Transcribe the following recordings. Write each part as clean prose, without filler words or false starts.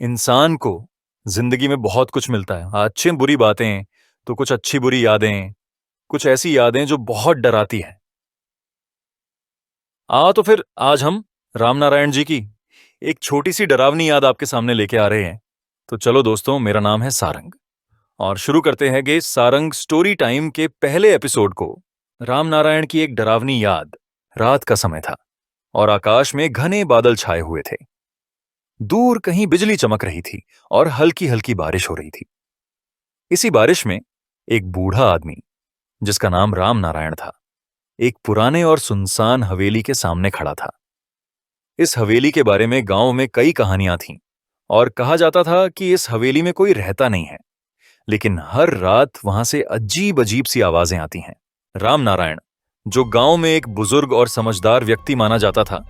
इंसान को जिंदगी में बहुत कुछ मिलता है, अच्छी बुरी बातें, तो कुछ अच्छी बुरी यादें, कुछ ऐसी यादें जो बहुत डराती हैं। तो फिर आज हम राम नारायण जी की एक छोटी सी डरावनी याद आपके सामने लेके आ रहे हैं। तो चलो दोस्तों, मेरा नाम है सारंग और शुरू करते हैं गे सारंग स्टोरी टाइम के पहले एपिसोड को। राम नारायण की एक डरावनी याद। रात का समय था और आकाश में घने बादल छाए हुए थे। दूर कहीं बिजली चमक रही थी और हल्की हल्की बारिश हो रही थी। इसी बारिश में एक बूढ़ा आदमी, जिसका नाम राम नारायण था, एक पुराने और सुनसान हवेली के सामने खड़ा था। इस हवेली के बारे में गांव में कई कहानियां थीं और कहा जाता था कि इस हवेली में कोई रहता नहीं है, लेकिन हर रात वहां से अजीब अजीब सी आवाजें आती हैं। राम नारायण, जो गांव में एक बुजुर्ग और समझदार व्यक्ति माना जाता था,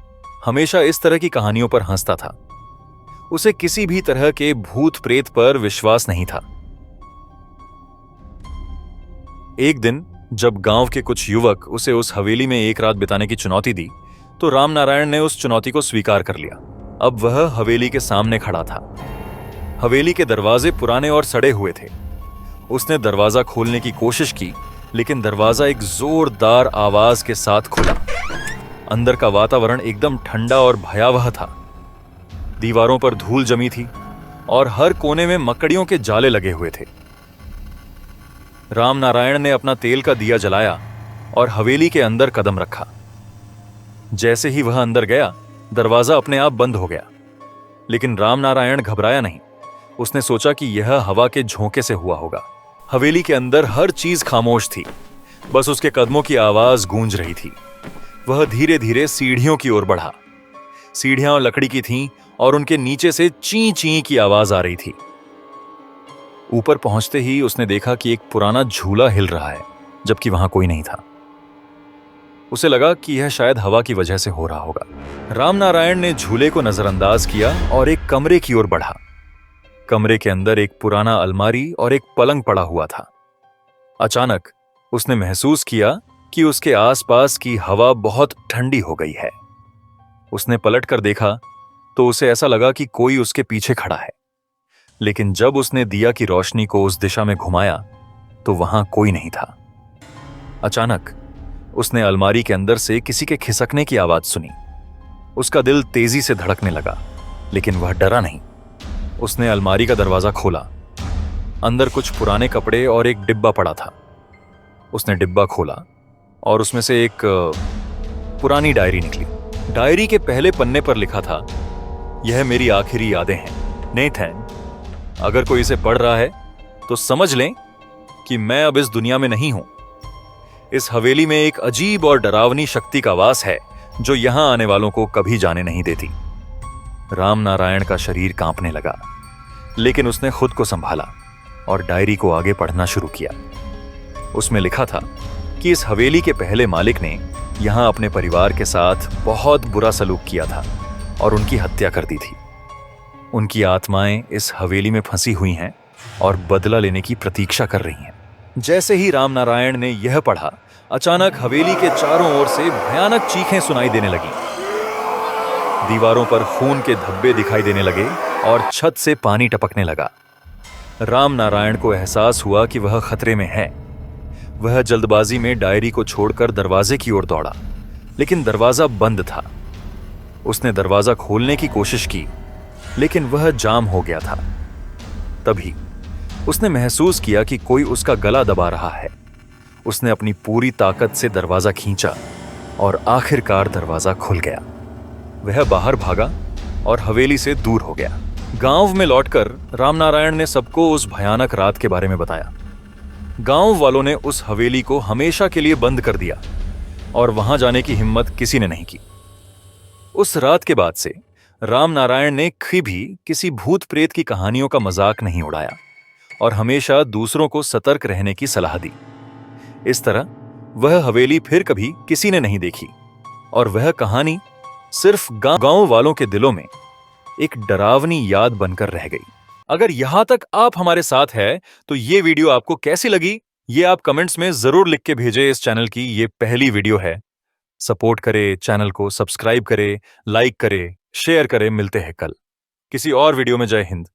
हमेशा इस तरह की कहानियों पर हंसता था। उसे किसी भी तरह के भूत प्रेत पर विश्वास नहीं था। एक दिन जब गांव के कुछ युवक उसे उस हवेली में एक रात बिताने की चुनौती दी, तो राम नारायण ने उस चुनौती को स्वीकार कर लिया। अब वह हवेली के सामने खड़ा था। हवेली के दरवाजे पुराने और सड़े हुए थे। उसने दरवाजा खोलने की कोशिश की, लेकिन दरवाजा एक जोरदार आवाज के साथ खुला। अंदर का वातावरण एकदम ठंडा और भयावह था। दीवारों पर धूल जमी थी और हर कोने में मकड़ियों के जाले लगे हुए थे। राम नारायण ने अपना तेल का दिया जलाया और हवेली के अंदर कदम रखा। जैसे ही वह अंदर गया, दरवाजा अपने आप बंद हो गया। लेकिन राम नारायण घबराया नहीं। उसने सोचा कि यह हवा के झोंके से हुआ होगा। हवेली के अंदर हर चीज खामोश थी, बस उसके कदमों की आवाज गूंज रही थी। वह धीरे धीरे सीढ़ियों की ओर बढ़ा। सीढ़ियां लकड़ी की थीं और उनके नीचे से ची ची की आवाज आ रही थी। ऊपर पहुंचते ही उसने देखा कि एक पुराना झूला हिल रहा है, जबकि वहां कोई नहीं था। उसे लगा कि यह शायद हवा की वजह से हो रहा होगा। राम नारायण ने झूले को नजरअंदाज किया और एक कमरे की ओर बढ़ा। कमरे के अंदर एक पुराना अलमारी और एक पलंग पड़ा हुआ था। अचानक उसने महसूस किया कि उसके आसपास की हवा बहुत ठंडी हो गई है। उसने पलटकर देखा तो उसे ऐसा लगा कि कोई उसके पीछे खड़ा है। लेकिन जब उसने दिया की रोशनी को उस दिशा में घुमाया तो वहां कोई नहीं था। अचानक उसने अलमारी के अंदर से किसी के खिसकने की आवाज सुनी। उसका दिल तेजी से धड़कने लगा, लेकिन वह डरा नहीं। उसने अलमारी का दरवाजा खोला। अंदर कुछ पुराने कपड़े और एक डिब्बा पड़ा था। उसने डिब्बा खोला और उसमें से एक पुरानी डायरी निकली। डायरी के पहले पन्ने पर लिखा था, यह मेरी आखिरी यादें हैं नेथन। अगर कोई इसे पढ़ रहा है तो समझ लें कि मैं अब इस दुनिया में नहीं हूं। इस हवेली में एक अजीब और डरावनी शक्ति का वास है जो यहां आने वालों को कभी जाने नहीं देती। राम नारायण का शरीर कांपने लगा, लेकिन उसने खुद को संभाला और डायरी को आगे पढ़ना शुरू किया। उसमें लिखा था कि इस हवेली के पहले मालिक ने यहां अपने परिवार के साथ बहुत बुरा सलूक किया था और उनकी हत्या कर दी थी। उनकी आत्माएं इस हवेली में फंसी हुई हैं और बदला लेने की प्रतीक्षा कर रही हैं। जैसे ही राम नारायण ने यह पढ़ा, अचानक हवेली के चारों ओर से भयानक चीखें सुनाई देने लगी। दीवारों पर खून के धब्बे दिखाई देने लगे और छत से पानी टपकने लगा। राम नारायण को एहसास हुआ कि वह खतरे में है। वह जल्दबाजी में डायरी को छोड़कर दरवाजे की ओर दौड़ा, लेकिन दरवाजा बंद था। उसने दरवाजा खोलने की कोशिश की, लेकिन वह जाम हो गया था। तभी उसने महसूस किया कि कोई उसका गला दबा रहा है। उसने अपनी पूरी ताकत से दरवाजा खींचा और आखिरकार दरवाजा खुल गया। वह बाहर भागा और हवेली से दूर हो गया। गांव में लौटकर राम नारायण ने सबको उस भयानक रात के बारे में बताया। गांव वालों ने उस हवेली को हमेशा के लिए बंद कर दिया और वहां जाने की हिम्मत किसी ने नहीं की। उस रात के बाद से राम नारायण ने कभी भी किसी भूत प्रेत की कहानियों का मजाक नहीं उड़ाया और हमेशा दूसरों को सतर्क रहने की सलाह दी। इस तरह वह हवेली फिर कभी किसी ने नहीं देखी और वह कहानी सिर्फ गांव वालों के दिलों में एक डरावनी याद बनकर रह गई। अगर यहां तक आप हमारे साथ हैं तो ये वीडियो आपको कैसी लगी, ये आप कमेंट्स में जरूर लिख के भेजें। इस चैनल की ये पहली वीडियो है। सपोर्ट करें, चैनल को सब्सक्राइब करें, लाइक करें, शेयर करें। मिलते हैं कल किसी और वीडियो में जय हिंद।